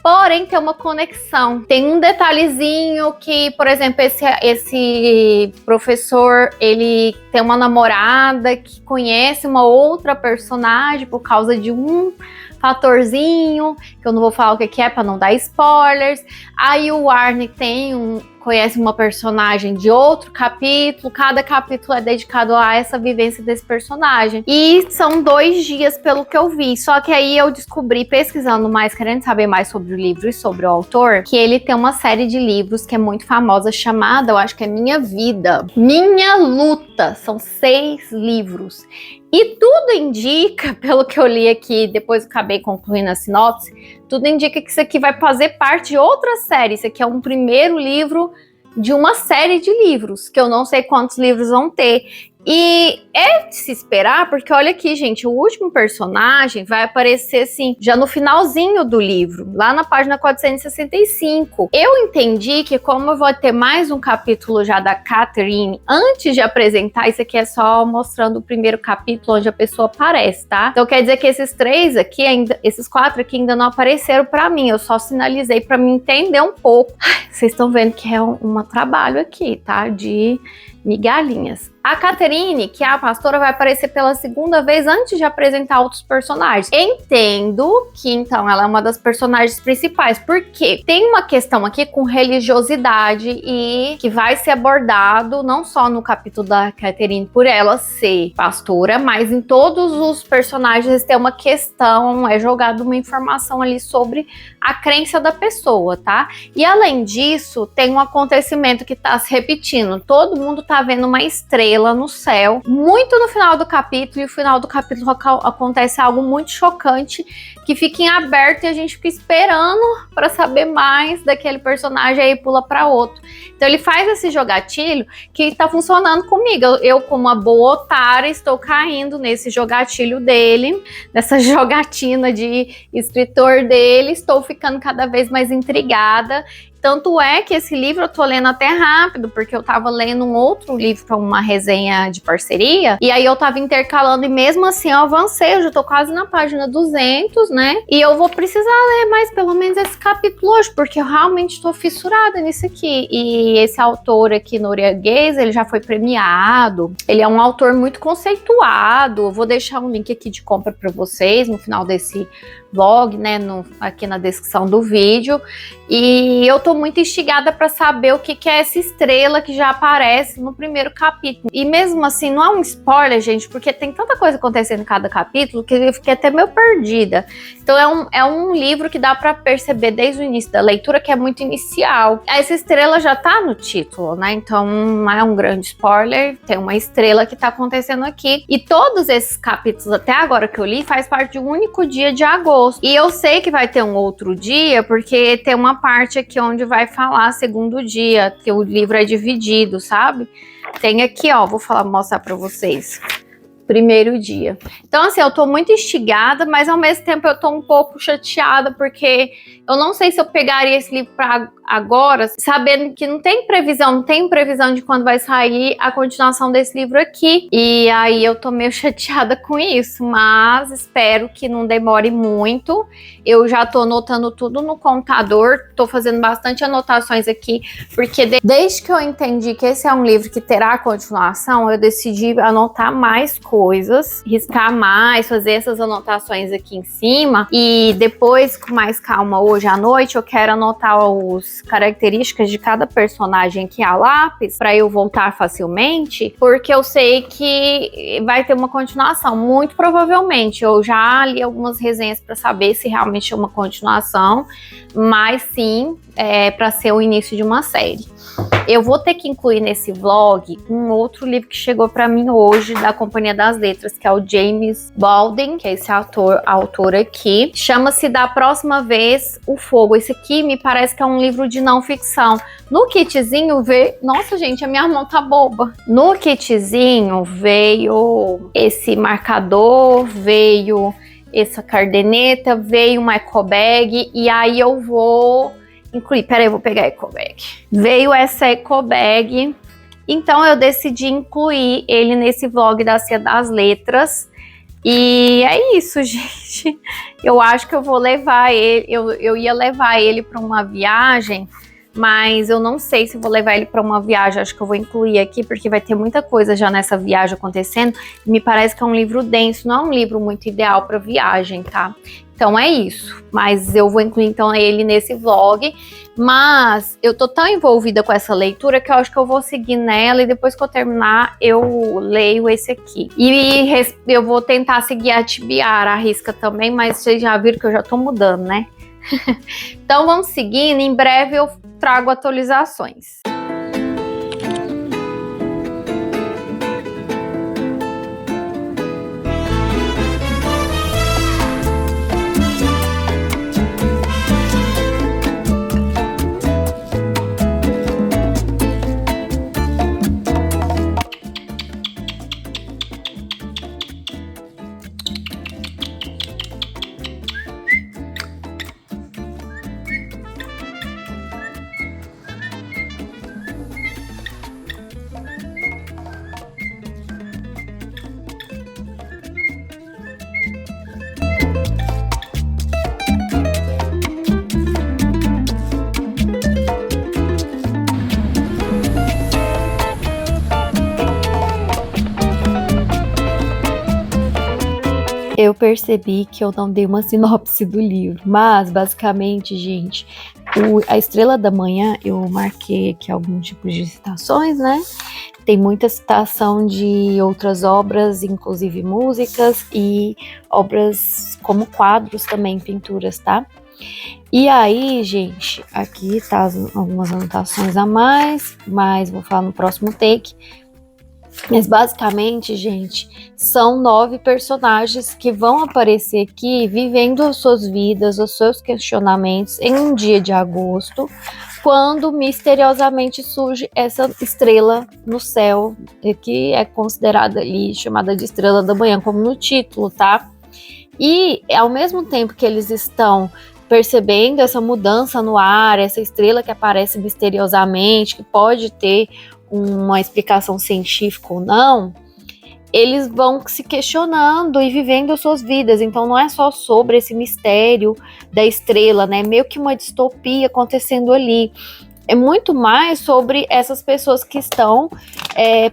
Porém, tem uma conexão. Tem um detalhezinho que, por exemplo, esse professor, ele tem uma namorada que conhece uma outra personagem por causa de um fatorzinho, que eu não vou falar o que é para não dar spoilers. Aí o Arne conhece uma personagem de outro capítulo, cada capítulo é dedicado a essa vivência desse personagem. E são 2 dias pelo que eu vi, só que aí eu descobri, pesquisando mais, querendo saber mais sobre o livro e sobre o autor, que ele tem uma série de livros que é muito famosa, chamada, eu acho que é Minha Vida, Minha Luta, são 6 livros. E tudo indica, pelo que eu li aqui, depois eu acabei concluindo a sinopse, tudo indica que isso aqui vai fazer parte de outra série. Isso aqui é um primeiro livro de uma série de livros, que eu não sei quantos livros vão ter. E é de se esperar, porque olha aqui, gente, o último personagem vai aparecer assim, já no finalzinho do livro, lá na página 465. Eu entendi que como eu vou ter mais um capítulo já da Catherine, antes de apresentar, isso aqui é só mostrando o primeiro capítulo onde a pessoa aparece, tá? Então quer dizer que esses 3 aqui, esses 4 aqui ainda não apareceram pra mim, eu só sinalizei pra me entender um pouco. Vocês estão vendo que é um trabalho aqui, tá? De migalhinhas. A Catherine, que é a pastora, vai aparecer pela segunda vez antes de apresentar outros personagens. Entendo que, então, ela é uma das personagens principais, porque tem uma questão aqui com religiosidade e que vai ser abordado não só no capítulo da Catherine por ela ser pastora, mas em todos os personagens tem uma questão, é jogada uma informação ali sobre a crença da pessoa, tá? E além disso, tem um acontecimento que tá se repetindo. Todo mundo tá vendo uma estrela no céu, muito no final do capítulo, e no final do capítulo acontece algo muito chocante que fica em aberto e a gente fica esperando para saber mais daquele personagem, aí pula para outro. Então ele faz esse jogatilho que tá funcionando comigo. Eu como uma boa otária, estou caindo nesse jogatilho dele, nessa jogatina de escritor dele, estou ficando cada vez mais intrigada. Tanto é que esse livro eu tô lendo até rápido, porque eu tava lendo um outro livro para uma resenha de parceria, e aí eu tava intercalando, e mesmo assim eu avancei, eu já tô quase na página 200, né? E eu vou precisar ler mais pelo menos esse capítulo hoje, porque eu realmente tô fissurada nisso aqui. E esse autor aqui, norueguês, ele já foi premiado, ele é um autor muito conceituado. Eu vou deixar um link aqui de compra para vocês no final desse vlog, né, aqui na descrição do vídeo. E eu tô muito instigada para saber o que é essa estrela que já aparece no primeiro capítulo. E mesmo assim, não é um spoiler, gente, porque tem tanta coisa acontecendo em cada capítulo que eu fiquei até meio perdida. Então é um livro que dá para perceber desde o início da leitura que é muito inicial. Essa estrela já tá no título, né? Então não é um grande spoiler, tem uma estrela que tá acontecendo aqui. E todos esses capítulos até agora que eu li faz parte de um único dia de agosto. E eu sei que vai ter um outro dia, porque tem uma parte aqui onde vai falar segundo dia, que o livro é dividido, sabe? Tem aqui, ó, vou mostrar pra vocês. Primeiro dia. Então, assim, eu tô muito instigada, mas ao mesmo tempo eu tô um pouco chateada, porque eu não sei se eu pegaria esse livro pra agora, sabendo que não tem previsão de quando vai sair a continuação desse livro aqui. E aí eu tô meio chateada com isso, mas espero que não demore muito. Eu já tô anotando tudo no computador, tô fazendo bastante anotações aqui, porque desde que eu entendi que esse é um livro que terá continuação, eu decidi anotar mais coisas, riscar mais, fazer essas anotações aqui em cima, e depois, com mais calma, hoje à noite, eu quero anotar as características de cada personagem aqui a lápis, para eu voltar facilmente, porque eu sei que vai ter uma continuação, muito provavelmente. Eu já li algumas resenhas para saber se realmente é uma continuação, mas sim, para ser o início de uma série. Eu vou ter que incluir nesse vlog um outro livro que chegou para mim hoje, da Companhia das Letras, que é o James Baldwin, que é esse autor aqui. Chama-se Da Próxima Vez, o Fogo. Esse aqui me parece que é um livro de não ficção. No kitzinho veio... Nossa, gente, a minha mão tá boba. No kitzinho veio esse marcador, veio essa cardeneta, veio uma eco bag, e aí eu vou incluir. Peraí, eu vou pegar a eco bag. Veio essa eco bag, então eu decidi incluir ele nesse vlog da Cia das Letras. E é isso, gente. Eu acho que eu vou levar ele. Eu ia levar ele para uma viagem, mas eu não sei se vou levar ele para uma viagem. Acho que eu vou incluir aqui, porque vai ter muita coisa já nessa viagem acontecendo. Me parece que é um livro denso, não é um livro muito ideal para viagem, tá? Então é isso. Mas eu vou incluir então ele nesse vlog. Mas eu tô tão envolvida com essa leitura que eu acho que eu vou seguir nela, e depois que eu terminar eu leio esse aqui. E eu vou tentar seguir a Tibiara, a risca também, mas vocês já viram que eu já tô mudando, né? Então vamos seguindo, em breve eu trago atualizações. Eu percebi que eu não dei uma sinopse do livro, mas basicamente, gente, a Estrela da Manhã, eu marquei aqui alguns tipos de citações, né? Tem muita citação de outras obras, inclusive músicas e obras como quadros também, pinturas, tá? E aí, gente, aqui tá algumas anotações a mais, mas vou falar no próximo take. Mas basicamente, gente, são 9 personagens que vão aparecer aqui vivendo as suas vidas, os seus questionamentos em um dia de agosto, quando misteriosamente surge essa estrela no céu, que é considerada ali, chamada de Estrela da Manhã, como no título, tá? E ao mesmo tempo que eles estão percebendo essa mudança no ar, essa estrela que aparece misteriosamente, que pode ter uma explicação científica ou não, eles vão se questionando e vivendo as suas vidas. Então não é só sobre esse mistério da estrela, né? Meio que uma distopia acontecendo ali. É muito mais sobre essas pessoas que estão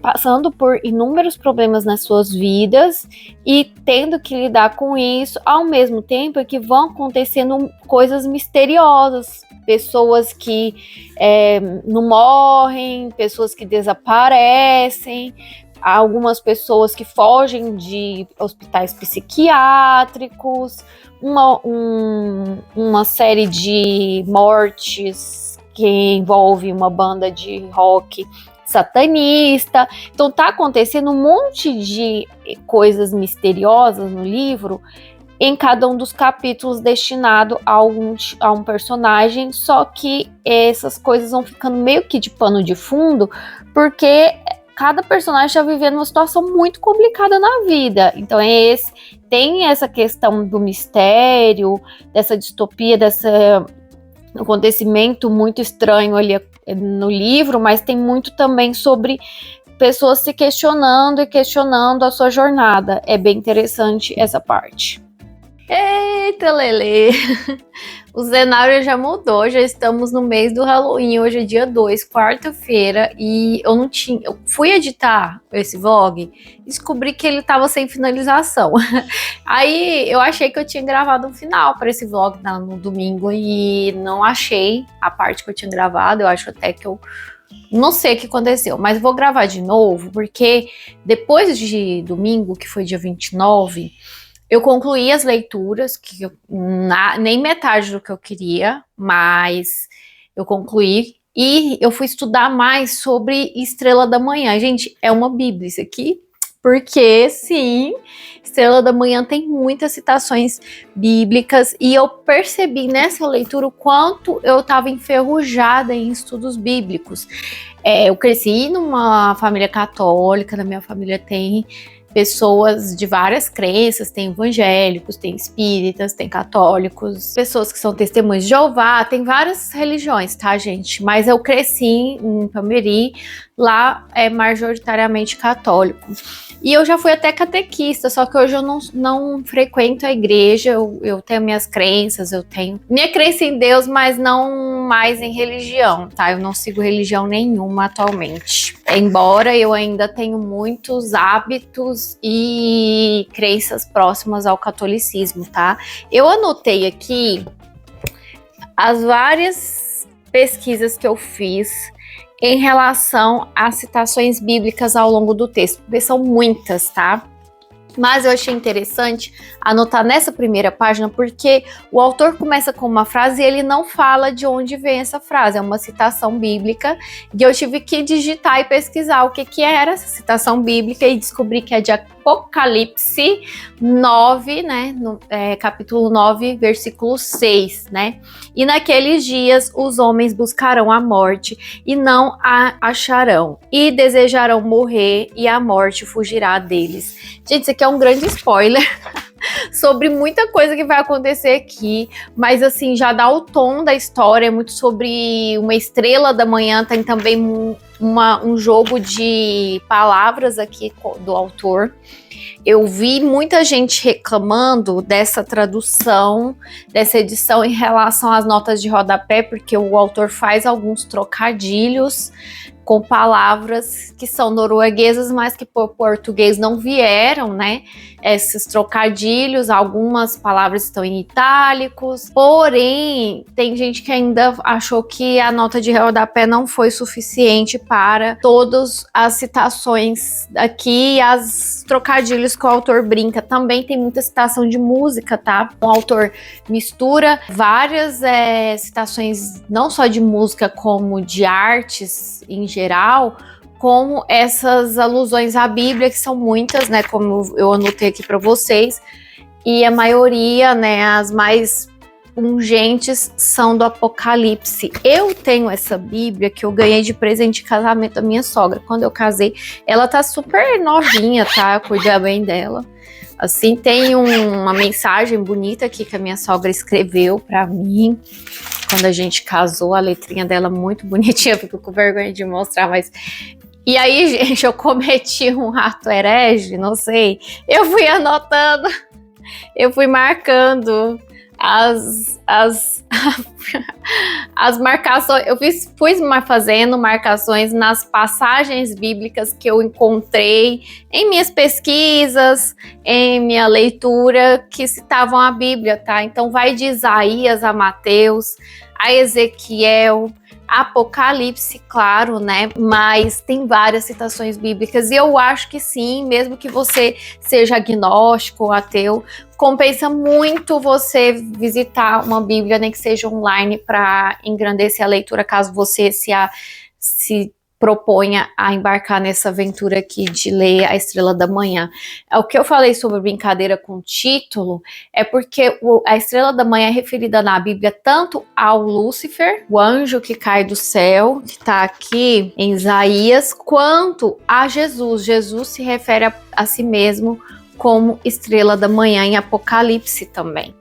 passando por inúmeros problemas nas suas vidas e tendo que lidar com isso, ao mesmo tempo que vão acontecendo coisas misteriosas. Pessoas que não morrem, pessoas que desaparecem, algumas pessoas que fogem de hospitais psiquiátricos, uma série de mortes que envolve uma banda de rock satanista. Então tá acontecendo um monte de coisas misteriosas no livro, em cada um dos capítulos destinado a um personagem, só que essas coisas vão ficando meio que de pano de fundo, porque cada personagem está vivendo uma situação muito complicada na vida. Então tem essa questão do mistério, dessa distopia, dessa um acontecimento muito estranho ali no livro, mas tem muito também sobre pessoas se questionando e questionando a sua jornada. É bem interessante essa parte. Eita, Lelê! O cenário já mudou, já estamos no mês do Halloween, hoje é dia 2, quarta-feira, e eu fui editar esse vlog, descobri que ele estava sem finalização. Aí eu achei que eu tinha gravado um final para esse vlog no domingo e não achei a parte que eu tinha gravado, eu acho até que eu não sei o que aconteceu, mas vou gravar de novo, porque depois de domingo, que foi dia 29, eu concluí as leituras, nem metade do que eu queria, mas eu concluí. E eu fui estudar mais sobre Estrela da Manhã. Gente, é uma bíblia isso aqui, porque sim, Estrela da Manhã tem muitas citações bíblicas. E eu percebi nessa leitura o quanto eu estava enferrujada em estudos bíblicos. Eu cresci numa família católica, na minha família tem pessoas de várias crenças, tem evangélicos, tem espíritas, tem católicos, pessoas que são testemunhas de Jeová, tem várias religiões, tá, gente? Mas eu cresci em Pameri, lá é majoritariamente católico. E eu já fui até catequista, só que hoje eu não frequento a igreja, eu tenho minhas crenças, eu tenho minha crença em Deus, mas não mais em religião, tá? Eu não sigo religião nenhuma atualmente. Embora eu ainda tenho muitos hábitos e crenças próximas ao catolicismo, tá? Eu anotei aqui as várias pesquisas que eu fiz em relação às citações bíblicas ao longo do texto, porque são muitas, tá? Mas eu achei interessante anotar nessa primeira página, porque o autor começa com uma frase e ele não fala de onde vem essa frase, é uma citação bíblica, e eu tive que digitar e pesquisar o que era essa citação bíblica e descobri que é de Apocalipse 9, né, capítulo 9, versículo 6, né? E naqueles dias os homens buscarão a morte e não a acharão, e desejarão morrer e a morte fugirá deles. Gente, isso aqui é um grande spoiler sobre muita coisa que vai acontecer aqui, mas assim, já dá o tom da história, é muito sobre uma estrela da manhã, tem também um jogo de palavras aqui do autor. Eu vi muita gente reclamando dessa tradução, dessa edição em relação às notas de rodapé, porque o autor faz alguns trocadilhos com palavras que são norueguesas, mas que por português não vieram, né? Esses trocadilhos, algumas palavras estão em itálicos, porém, tem gente que ainda achou que a nota de rodapé não foi suficiente para todas as citações aqui e as trocadilhos que o autor brinca. Também tem muita citação de música, tá? O autor mistura várias citações, não só de música, como de artes em geral, como essas alusões à Bíblia, que são muitas, né, como eu anotei aqui para vocês, e a maioria, né, as mais pungentes são do Apocalipse. Eu tenho essa Bíblia que eu ganhei de presente de casamento da minha sogra, quando eu casei. Ela tá super novinha, tá, eu cuidei bem dela. Assim, tem uma mensagem bonita aqui que a minha sogra escreveu para mim quando a gente casou, a letrinha dela muito bonitinha, fico com vergonha de mostrar, mas... E aí, gente, eu cometi um ato herege, não sei, eu fui anotando, eu fui marcando as marcações, eu fui fazendo marcações nas passagens bíblicas que eu encontrei em minhas pesquisas, em minha leitura, que citavam a Bíblia, tá? Então vai de Isaías a Mateus, a Ezequiel, Apocalipse, claro, né? Mas tem várias citações bíblicas e eu acho que sim, mesmo que você seja agnóstico ou ateu, compensa muito você visitar uma Bíblia, nem que seja online, para engrandecer a leitura, caso você se proponha a embarcar nessa aventura aqui de ler A Estrela da Manhã. O que eu falei sobre brincadeira com o título é porque a Estrela da Manhã é referida na Bíblia tanto ao Lúcifer, o anjo que cai do céu, que está aqui em Isaías, quanto a Jesus. Jesus se refere a si mesmo como Estrela da Manhã em Apocalipse também.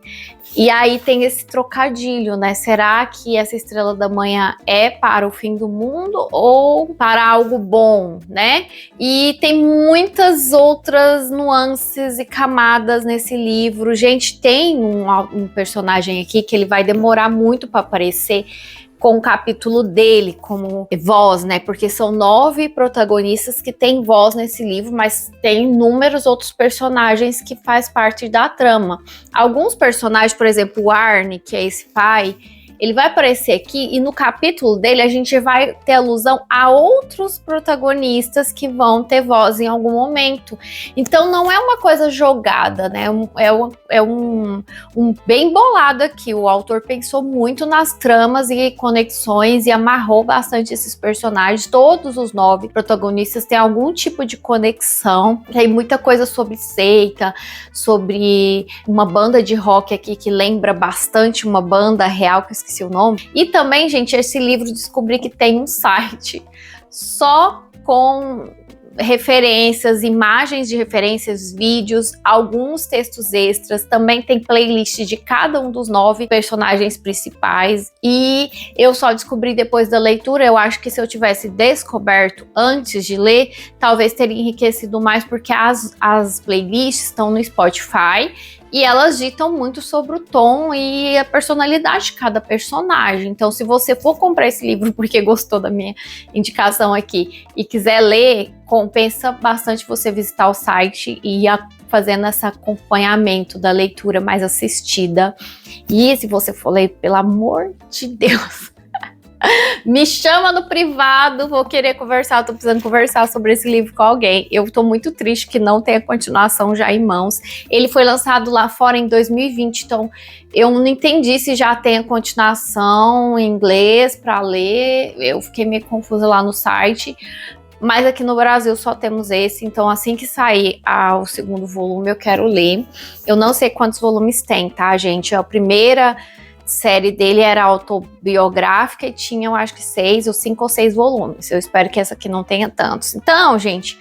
E aí tem esse trocadilho, né? Será que essa estrela da manhã é para o fim do mundo ou para algo bom, né? E tem muitas outras nuances e camadas nesse livro. Gente, tem um personagem aqui que ele vai demorar muito para aparecer, com o capítulo dele como voz, né? Porque são 9 protagonistas que têm voz nesse livro, mas tem inúmeros outros personagens que faz parte da trama. Alguns personagens, por exemplo, o Arne, que é esse pai, ele vai aparecer aqui e no capítulo dele a gente vai ter alusão a outros protagonistas que vão ter voz em algum momento. Então não é uma coisa jogada, né? É um bem bolado aqui. O autor pensou muito nas tramas e conexões e amarrou bastante esses personagens. Todos os 9 protagonistas têm algum tipo de conexão. Tem muita coisa sobre seita, sobre uma banda de rock aqui que lembra bastante uma banda real, que eu esqueci o nome. E também, gente, esse livro descobri que tem um site só com referências, imagens de referências, vídeos, alguns textos extras, também tem playlist de cada um dos 9 personagens principais, e eu só descobri depois da leitura. Eu acho que se eu tivesse descoberto antes de ler, talvez teria enriquecido mais, porque as playlists estão no Spotify, e elas ditam muito sobre o tom e a personalidade de cada personagem. Então, se você for comprar esse livro porque gostou da minha indicação aqui e quiser ler, compensa bastante você visitar o site e ir fazendo esse acompanhamento da leitura mais assistida. E se você for ler, pelo amor de Deus, me chama no privado, vou querer conversar, tô precisando conversar sobre esse livro com alguém. Eu tô muito triste que não tenha continuação já em mãos. Ele foi lançado lá fora em 2020, então eu não entendi se já tem a continuação em inglês para ler. Eu fiquei meio confusa lá no site. Mas aqui no Brasil só temos esse, então assim que sair o segundo volume eu quero ler. Eu não sei quantos volumes tem, tá, gente? A primeira série dele era autobiográfica e tinha, eu acho que 5 ou 6 volumes. Eu espero que essa aqui não tenha tantos. Então, gente,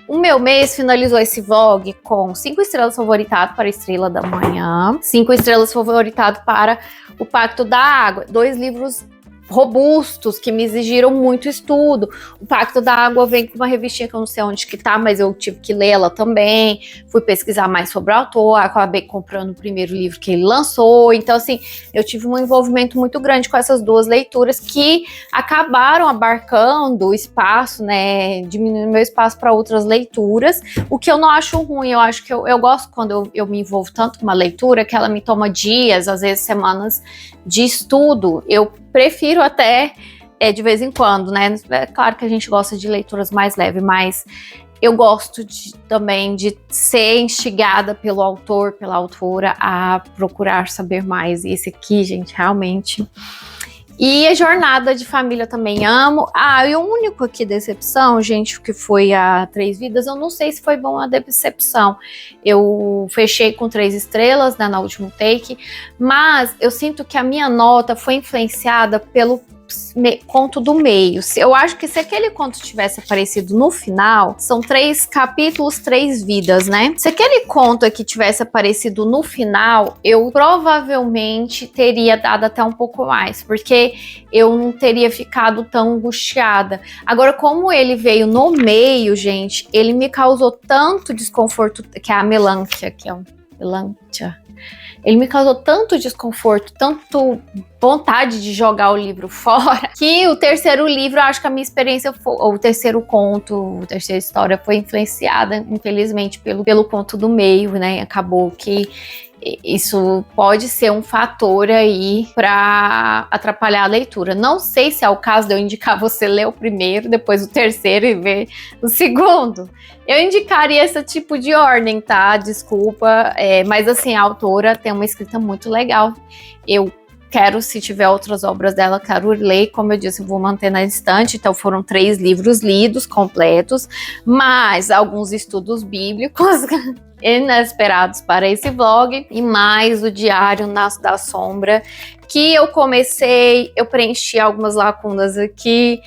o meu mês finalizou esse vlog com 5 estrelas favoritado para a Estrela da Manhã, 5 estrelas favoritado para O Pacto da Água, 2 livros robustos, que me exigiram muito estudo. O Pacto da Água vem com uma revistinha que eu não sei onde que tá, mas eu tive que lê-la também, fui pesquisar mais sobre o autor, acabei comprando o primeiro livro que ele lançou. Então, assim, eu tive um envolvimento muito grande com essas 2 leituras que acabaram abarcando o espaço, né, diminuindo meu espaço para outras leituras, o que eu não acho ruim. Eu acho que eu gosto quando eu me envolvo tanto com uma leitura que ela me toma dias, às vezes semanas de estudo. Eu prefiro até de vez em quando, né? É claro que a gente gosta de leituras mais leves, mas eu gosto também de ser instigada pelo autor, pela autora, a procurar saber mais. E esse aqui, gente, realmente. E a Jornada de Família também amo. E o único aqui decepção, gente, que foi a 3 Vidas, eu não sei se foi bom a decepção. Eu fechei com 3 estrelas, né, na última take, mas eu sinto que a minha nota foi influenciada pelo conto do meio. Eu acho que se aquele conto tivesse aparecido no final, são 3 capítulos, 3 vidas, né? Se aquele conto aqui tivesse aparecido no final, eu provavelmente teria dado até um pouco mais, porque eu não teria ficado tão angustiada. Agora, como ele veio no meio, gente, ele me causou tanto desconforto, que é a Melântia, que é um Melântia. Ele me causou tanto desconforto, tanto vontade de jogar o livro fora, que o terceiro livro, eu acho que a minha experiência, o terceiro conto, a terceira história foi influenciada, infelizmente, pelo conto do meio, né? Acabou que isso pode ser um fator aí para atrapalhar a leitura. Não sei se é o caso de eu indicar você ler o primeiro, depois o terceiro e ver o segundo. Eu indicaria esse tipo de ordem, tá? Desculpa, mas assim, a autora tem uma escrita muito legal. Eu quero, se tiver outras obras dela, quero ler. Como eu disse, eu vou manter na estante. Então foram 3 livros lidos, completos, mais alguns estudos bíblicos inesperados para esse vlog, e mais o Diário Nasce da Sombra, que eu comecei, eu preenchi algumas lacunas aqui,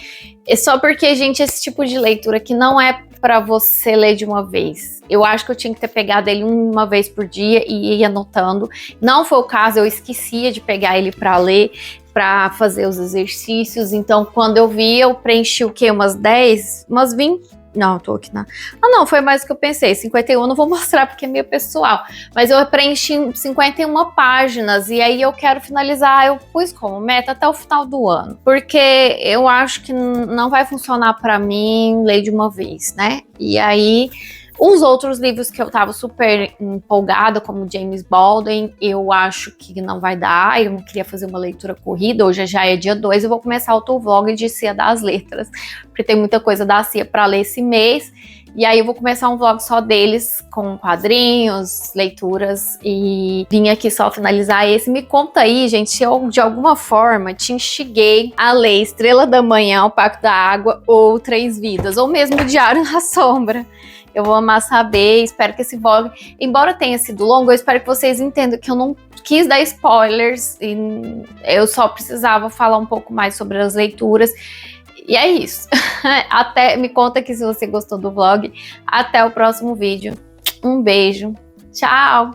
só porque, gente, esse tipo de leitura que não é para você ler de uma vez. Eu acho que eu tinha que ter pegado ele uma vez por dia e ir anotando. Não foi o caso, eu esquecia de pegar ele para ler, para fazer os exercícios. Então, quando eu vi, eu preenchi o quê? Umas 10, umas 20. Não, tô aqui na... Ah, não, foi mais do que eu pensei. 51 não vou mostrar porque é meio pessoal. Mas eu preenchi 51 páginas e aí eu quero finalizar. Eu pus como meta até o final do ano. Porque eu acho que não vai funcionar pra mim ler de uma vez, né? E aí... Os outros livros que eu tava super empolgada, como James Baldwin, eu acho que não vai dar. Eu não queria fazer uma leitura corrida. Hoje já é dia 2, eu vou começar outro vlog de Cia das Letras, porque tem muita coisa da Cia para ler esse mês. E aí eu vou começar um vlog só deles, com quadrinhos, leituras, e vim aqui só finalizar esse. Me conta aí, gente, se eu de alguma forma te instiguei a ler Estrela da Manhã, O Pacto da Água ou Três Vidas, ou mesmo o Diário na Sombra. Eu vou amar saber, espero que esse vlog, embora tenha sido longo, eu espero que vocês entendam que eu não quis dar spoilers, e eu só precisava falar um pouco mais sobre as leituras. E é isso. Me conta aqui se você gostou do vlog. Até o próximo vídeo. Um beijo. Tchau!